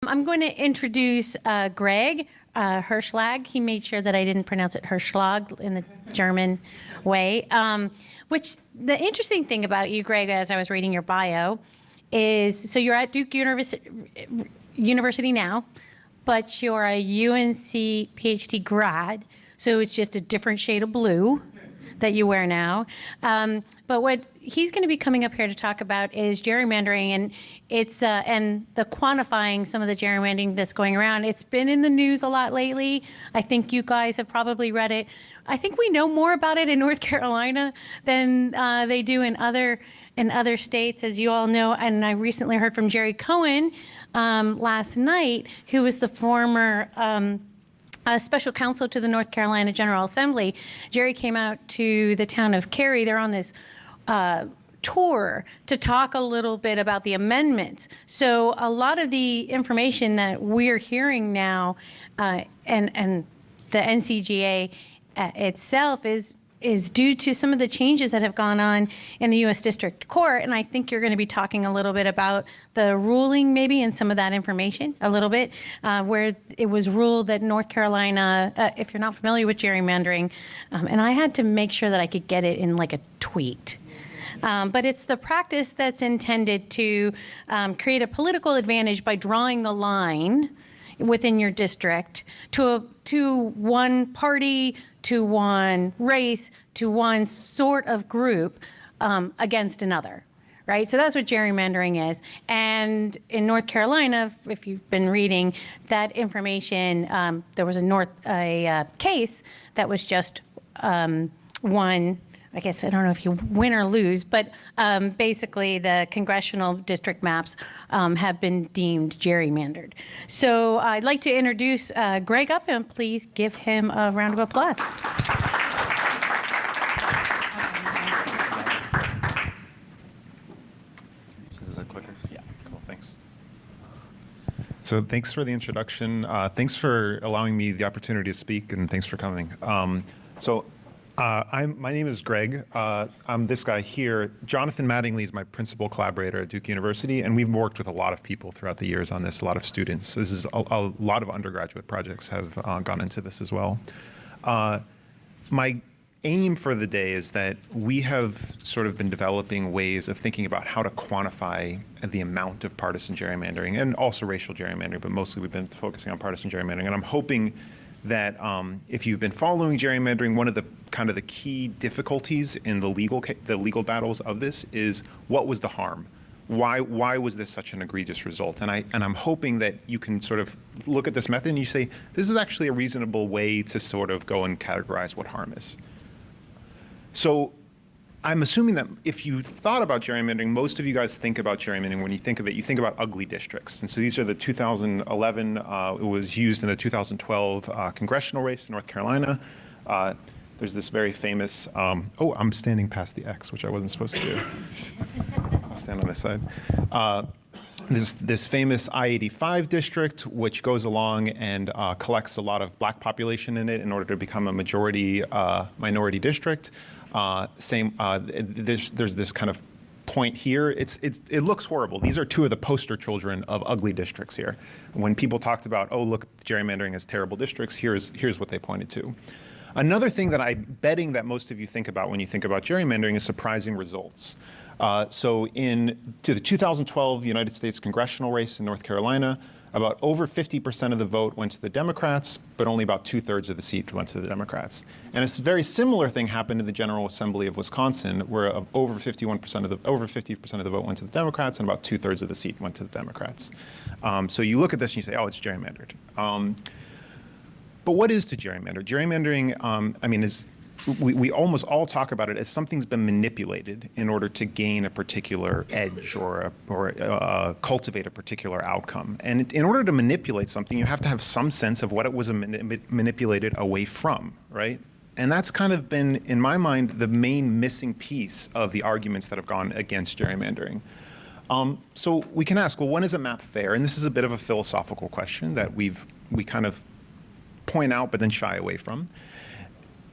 I'm going to introduce Greg Herschlag. He made sure that I didn't pronounce it Herschlag in the German way. Which the interesting thing about you, Greg, as I was reading your bio, is so you're at Duke University now, but you're a UNC PhD grad, so it's just a different shade of blue that you wear now. But what he's going to be coming up here to talk about is gerrymandering, and it's and the quantifying some of the gerrymandering that's going around. It's been in the news a lot lately. I think you guys have probably read it. I think we know more about it in North Carolina than they do in other states, as you all know. And I recently heard from Jerry Cohen last night, who was the former special counsel to the North Carolina General Assembly. Jerry came out to the town of Cary. They're on this tour to talk a little bit about the amendments. So a lot of the information that we're hearing now and the NCGA itself is due to some of the changes that have gone on in the U.S. District Court. And I think you're going to be talking a little bit about the ruling maybe and some of that information a little bit, where it was ruled that North Carolina, if you're not familiar with gerrymandering, and I had to make sure that I could get it in like a tweet. But it's the practice that's intended to create a political advantage by drawing the line within your district to one party, to one race, to one sort of group against another, right? So that's what gerrymandering is. And in North Carolina, if you've been reading that information, there was a case that was just won. I guess I don't know if you win or lose, but basically the congressional district maps have been deemed gerrymandered. So I'd like to introduce Greg up, and please give him a round of applause. Is this a clicker? Yeah, cool, thanks. So thanks for the introduction. Thanks for allowing me the opportunity to speak, and thanks for coming. My name is Greg. I'm this guy here. Jonathan Mattingly is my principal collaborator at Duke University, and we've worked with a lot of people throughout the years on this, a lot of students. This is a lot of undergraduate projects have gone into this as well. My aim for the day is that we have sort of been developing ways of thinking about how to quantify the amount of partisan gerrymandering and also racial gerrymandering, but mostly we've been focusing on partisan gerrymandering. And I'm hoping that if you've been following gerrymandering, one of the kind of the key difficulties in the legal battles of this is what was the harm? Why was this such an egregious result? And I'm hoping that you can sort of look at this method and you say, this is actually a reasonable way to sort of go and categorize what harm is. So I'm assuming that if you thought about gerrymandering, most of you guys think about gerrymandering. When you think of it, you think about ugly districts. And so these are the 2011, it was used in the 2012 congressional race in North Carolina. There's this very famous, oh, I'm standing past the X, which I wasn't supposed to do. I'll stand on this side. This famous I-85 district, which goes along and collects a lot of black population in it in order to become a majority minority district. There's this kind of point here. It looks horrible. These are two of the poster children of ugly districts here. When people talked about, oh, look, gerrymandering is terrible districts, here's what they pointed to. Another thing that I'm betting that most of you think about when you think about gerrymandering is surprising results. So to the 2012 United States congressional race in North Carolina, about over 50% of the vote went to the Democrats, but only about 2/3 of the seat went to the Democrats. And a very similar thing happened in the General Assembly of Wisconsin, where over 50% of the vote went to the Democrats, and about 2/3 of the seat went to the Democrats. So you look at this and you say, oh, it's gerrymandered. But what is to gerrymander? Gerrymandering, I mean, we almost all talk about it as something's been manipulated in order to gain a particular edge or cultivate a particular outcome. And in order to manipulate something, you have to have some sense of what it was manipulated away from, right? And that's kind of been, in my mind, the main missing piece of the arguments that have gone against gerrymandering. So we can ask, well, when is a map fair? And this is a bit of a philosophical question that we kind of point out but then shy away from.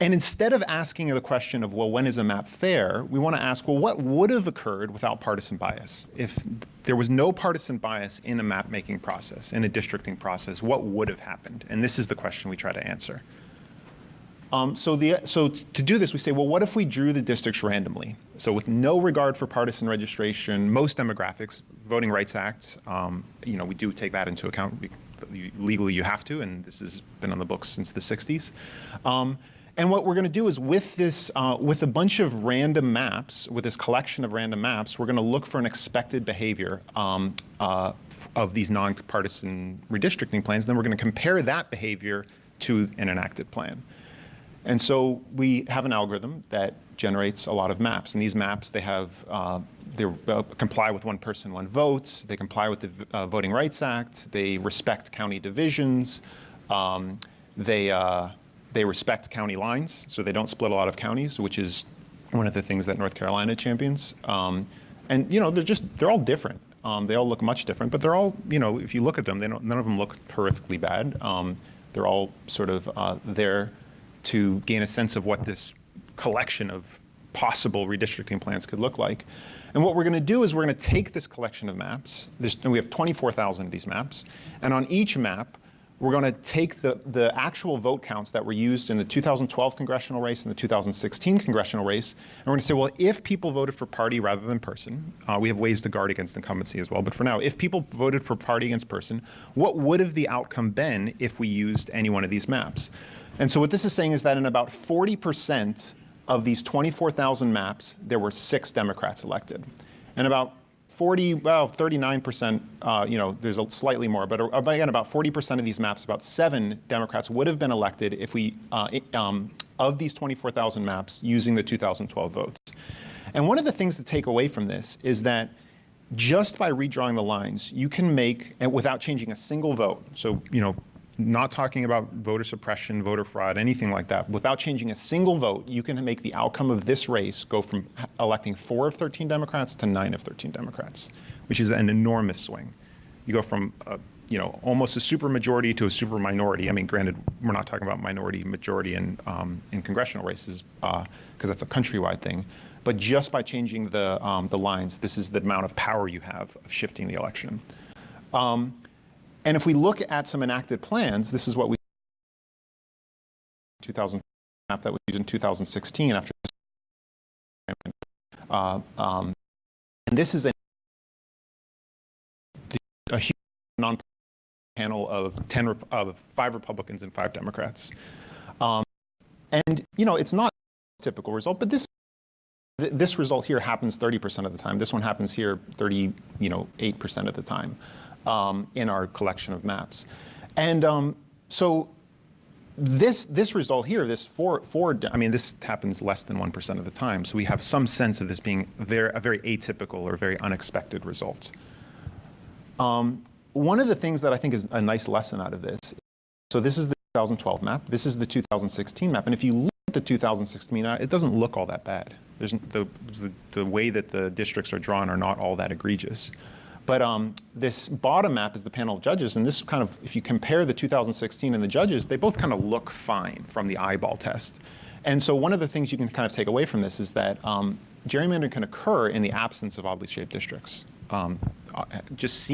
And instead of asking the question of, well, when is a map fair, we want to ask, well, what would have occurred without partisan bias? If there was no partisan bias in a map making process, in a districting process, what would have happened? And this is the question we try to answer. So to do this, we say, well, what if we drew the districts randomly? So with no regard for partisan registration, most demographics, Voting Rights Act, we do take that into account. Legally, you have to, and this has been on the books since the 60s. And what we're going to do is with this, with a bunch of random maps, with this collection of random maps, we're going to look for an expected behavior of these non-partisan redistricting plans. Then we're going to compare that behavior to an enacted plan. And so we have an algorithm that generates a lot of maps. And these maps, they have, they comply with one person, one vote. They comply with the Voting Rights Act. They respect county divisions. They respect county lines, so they don't split a lot of counties, which is one of the things that North Carolina champions. And they're all different. They all look much different, but they're all, if you look at them, none of them look horrifically bad. They're all sort of there to gain a sense of what this collection of possible redistricting plans could look like. And what we're going to do is we're going to take this collection of maps, and we have 24,000 of these maps, and on each map, we're going to take the actual vote counts that were used in the 2012 congressional race and the 2016 congressional race, and we're going to say, well, if people voted for party rather than person, we have ways to guard against incumbency as well, but for now, if people voted for party against person, what would have the outcome been if we used any one of these maps? And so what this is saying is that in about 40% of these 24,000 maps, there were 6 Democrats elected. And about 39%, there's slightly more, but again, about 40% of these maps, about 7 Democrats would have been elected if we, of these 24,000 maps, using the 2012 votes. And one of the things to take away from this is that just by redrawing the lines, you can make, and without changing a single vote, so, not talking about voter suppression, voter fraud, anything like that. Without changing a single vote, you can make the outcome of this race go from electing 4 of 13 Democrats to 9 of 13 Democrats, which is an enormous swing. You go from, almost a super majority to a super minority. I mean, granted, we're not talking about minority majority in congressional races because that's a countrywide thing. But just by changing the lines, this is the amount of power you have of shifting the election. And if we look at some enacted plans, this is what we 2000 map that was used in 2016 after. And this is a huge non-panel of 5 Republicans and 5 Democrats. And it's not a typical result, but this result here happens 30% of the time. This one happens here 8% of the time. In our collection of maps. And so this result here, this this happens less than 1% of the time. So we have some sense of this being a very atypical or very unexpected result. One of the things that I think is a nice lesson out of this, so this is the 2012 map, this is the 2016 map, and if you look at the 2016 map, it doesn't look all that bad. There's the way that the districts are drawn are not all that egregious. But this bottom map is the panel of judges, and this kind of, if you compare the 2016 and the judges, they both kind of look fine from the eyeball test. And so one of the things you can kind of take away from this is that gerrymandering can occur in the absence of oddly shaped districts. Just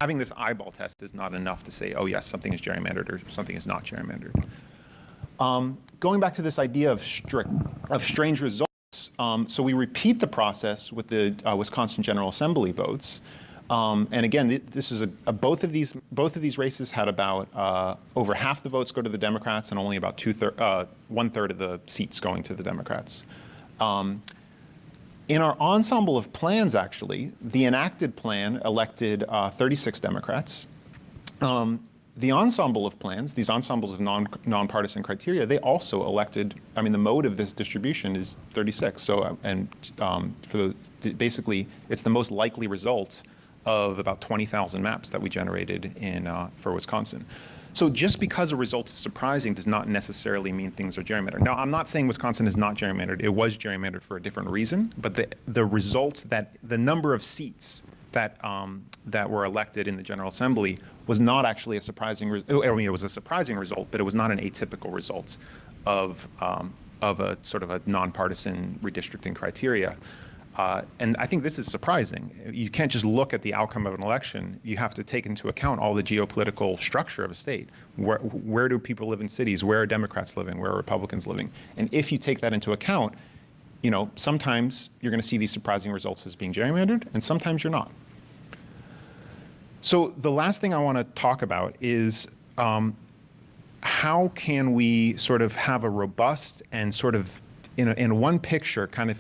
having this eyeball test is not enough to say, oh yes, something is gerrymandered or something is not gerrymandered. Going back to this idea of strange results, so we repeat the process with the Wisconsin General Assembly votes. And again, this is both of these races had about over half the votes go to the Democrats and only about 1/3 of the seats going to the Democrats. In our ensemble of plans, actually, the enacted plan elected 36 Democrats. The ensemble of plans, these ensembles of nonpartisan criteria, they also elected. I mean, the mode of this distribution is 36. So, basically, it's the most likely result of about 20,000 maps that we generated for Wisconsin. So just because a result is surprising does not necessarily mean things are gerrymandered. Now, I'm not saying Wisconsin is not gerrymandered. It was gerrymandered for a different reason, but the results, the number of seats that were elected in the General Assembly was not actually a surprising result. I mean, it was a surprising result, but it was not an atypical result of a sort of a nonpartisan redistricting criteria. And I think this is surprising. You can't just look at the outcome of an election. You have to take into account all the geopolitical structure of a state. Where do people live in cities? Where are Democrats living? Where are Republicans living? And if you take that into account, you know, sometimes you're going to see these surprising results as being gerrymandered, and sometimes you're not. So the last thing I want to talk about is how can we sort of have a robust and sort of in one picture kind of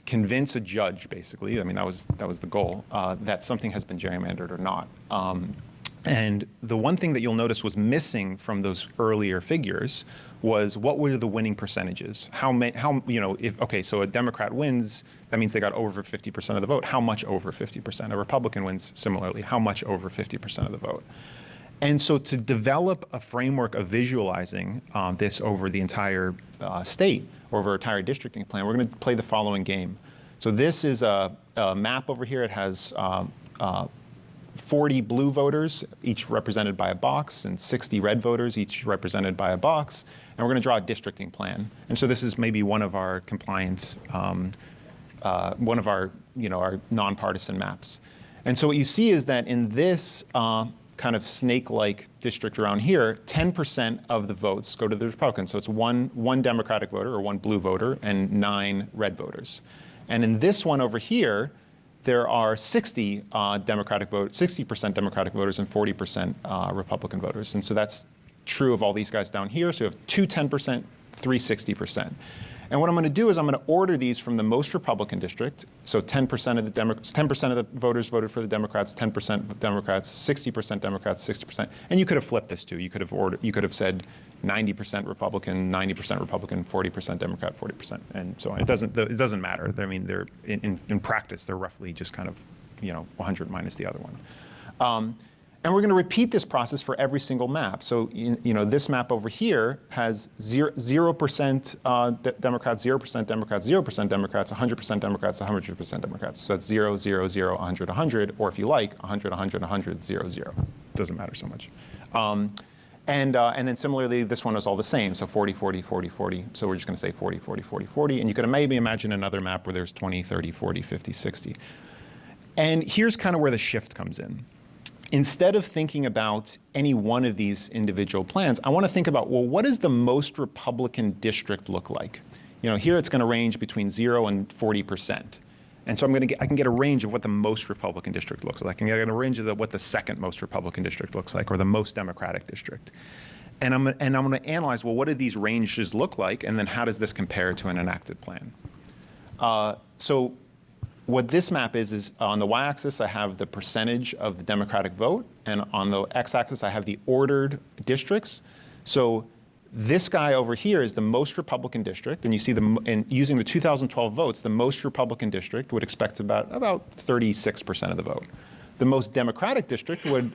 convince a judge, basically. I mean, that was the goal, that something has been gerrymandered or not. And the one thing that you'll notice was missing from those earlier figures was what were the winning percentages? You know, okay, so a Democrat wins, that means they got over 50% of the vote. How much over 50%? A Republican wins similarly. How much over 50% of the vote? And so to develop a framework of visualizing this over the entire state, or over our entire districting plan, we're going to play the following game. So this is a map over here. It has 40 blue voters, each represented by a box, and 60 red voters, each represented by a box. And we're going to draw a districting plan. And so this is maybe one of our compliance, one of our, you know, our nonpartisan maps. And so what you see is that in this kind of snake-like district around here, 10% of the votes go to the Republicans. So it's one Democratic voter or one blue voter and 9 red voters. And in this one over here, there are 60% Democratic voters and 40% Republican voters. And so that's true of all these guys down here. So you have 2 10%, 3 60%. And what I'm going to do is I'm going to order these from the most Republican district. So 10% of the 10% of the voters voted for the Democrats, 10% Democrats, 60% Democrats, 60%. And you could have flipped this too. You could have said 90% Republican, 90% Republican, 40% Democrat, 40%, and so on. It doesn't matter. I mean, they're in practice, they're roughly just kind of, you know, 100 minus the other one. And we're going to repeat this process for every single map. So, you know, this map over here has 0% Democrats, 0% Democrats, 0% Democrats, 100% Democrats, 100% Democrats. So it's 0, 0, 0, 100, 100, or if you like, 100, 100, 100, 0, 0. Doesn't matter so much. And then similarly, this one is all the same. So 40, 40, 40, 40. So we're just going to say 40, 40, 40, 40. And you could maybe imagine another map where there's 20, 30, 40, 50, 60. And here's kind of where the shift comes in. Instead of thinking about any one of these individual plans, I want to think about, well, what does the most Republican district look like? You know, here it's going to range between 0 and 40%. And so I can get a range of what the most Republican district looks like. I can get a range of what the second most Republican district looks like, or the most Democratic district. And I'm going to analyze, well, what do these ranges look like? And then how does this compare to an enacted plan? So what this map is on the y-axis, I have the percentage of the Democratic vote. And on the x-axis, I have the ordered districts. So this guy over here is the most Republican district. And you see, and using the 2012 votes, the most Republican district would expect about 36% of the vote. The most Democratic district would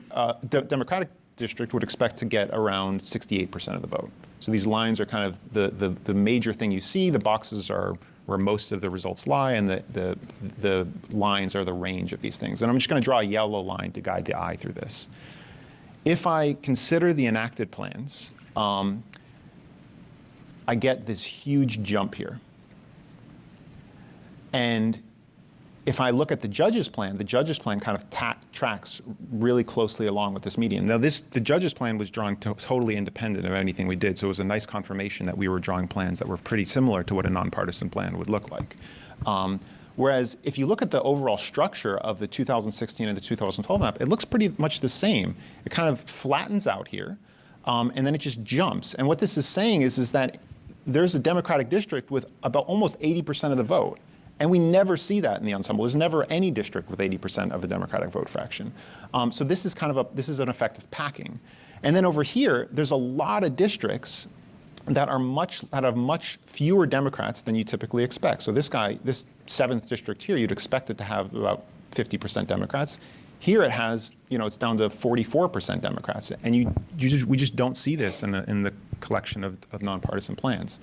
expect to get around 68% of the vote. So these lines are kind of the major thing you see. The boxes are where most of the results lie, and the lines are the range of these things. And I'm just going to draw a yellow line to guide the eye through this. If I consider the enacted plans, I get this huge jump here. And if I look at the judge's plan kind of tracks really closely along with this median. Now, the judge's plan was drawn totally independent of anything we did, so it was a nice confirmation that we were drawing plans that were pretty similar to what a nonpartisan plan would look like. Whereas if you look at the overall structure of the 2016 and the 2012 map, it looks pretty much the same. It kind of flattens out here, and then it just jumps. And what this is saying is that there's a Democratic district with about almost 80% of the vote. And we never see that in the ensemble. There's never any district with 80% of the Democratic vote fraction. So this is kind of an effect of packing. And then over here, there's a lot of districts that have much fewer Democrats than you typically expect. So this 7th district here, you'd expect it to have about 50% Democrats. Here it has, you know, it's down to 44% Democrats. And we just don't see this in the collection of nonpartisan plans.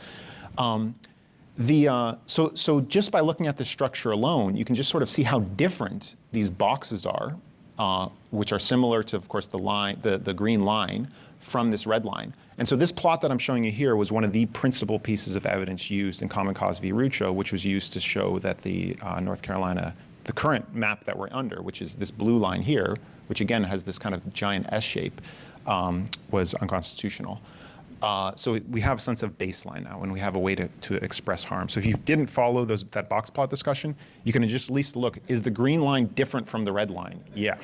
So just by looking at the structure alone, you can just sort of see how different these boxes are which are similar to, of course, the green line from this red line. And so this plot that I'm showing you here was one of the principal pieces of evidence used in Common Cause v. Rucho, which was used to show that the North Carolina, the current map that we're under, which is this blue line here, which again has this kind of giant S shape, was unconstitutional. So we have a sense of baseline now, and we have a way to express harm. So if you didn't follow that box plot discussion, you can just at least look, is the green line different from the red line? Yeah.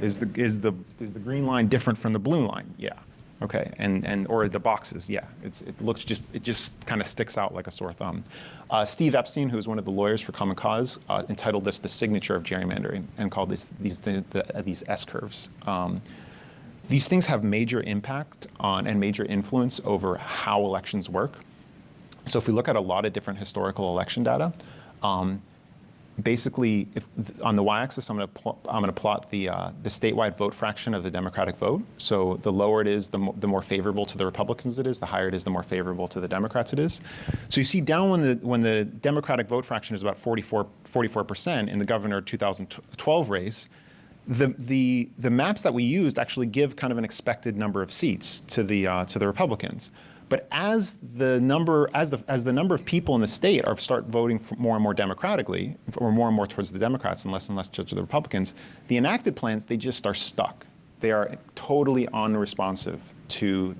Is the green line different from the blue line? Yeah. Okay. Or the boxes? Yeah. It just kind of sticks out like a sore thumb. Steve Epstein, who's one of the lawyers for Common Cause, entitled this "The Signature of Gerrymandering" and called these S curves. These things have major impact on and major influence over how elections work. So if we look at a lot of different historical election data, basically, on the y-axis, I'm going to plot the statewide vote fraction of the Democratic vote. So the lower it is, the more favorable to the Republicans it is. The higher it is, the more favorable to the Democrats it is. So you see down when the Democratic vote fraction is about 44% in the governor 2012 race, the maps that we used actually give kind of an expected number of seats to the Republicans. But as the number of people in the state start voting for more and more democratically, or more and more towards the Democrats and less towards the Republicans, the enacted plans, they just are stuck. They are totally unresponsive to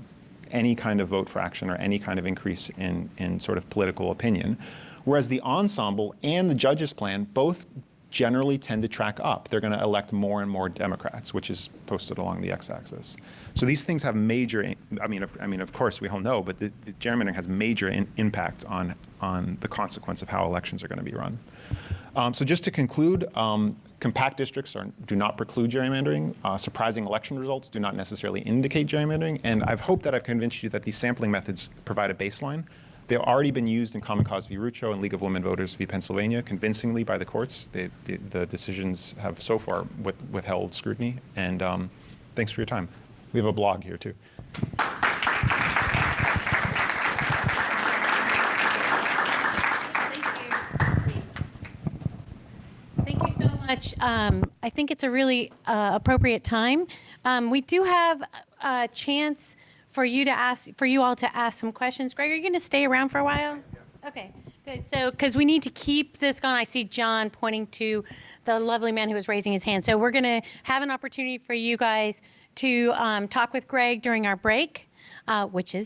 any kind of vote fraction or any kind of increase in sort of political opinion. Whereas the ensemble and the judges' plan both generally tend to track up. They're going to elect more and more Democrats, which is posted along the x-axis. So these things have major, I mean, of course, we all know, but the gerrymandering has major impact on the consequence of how elections are going to be run. So just to conclude, compact districts do not preclude gerrymandering. Surprising election results do not necessarily indicate gerrymandering. And I've hoped that I've convinced you that these sampling methods provide a baseline. They've already been used in Common Cause v. Rucho and League of Women Voters v. Pennsylvania convincingly by the courts. The decisions have so far withheld scrutiny. And thanks for your time. We have a blog here, too. Thank you so much. I think it's a really appropriate time. We do have a chance for you all to ask some questions. Greg, are you going to stay around for a while? Yeah. Okay, good. So, because we need to keep this going, I see John pointing to the lovely man who was raising his hand. So we're going to have an opportunity for you guys to talk with Greg during our break, which is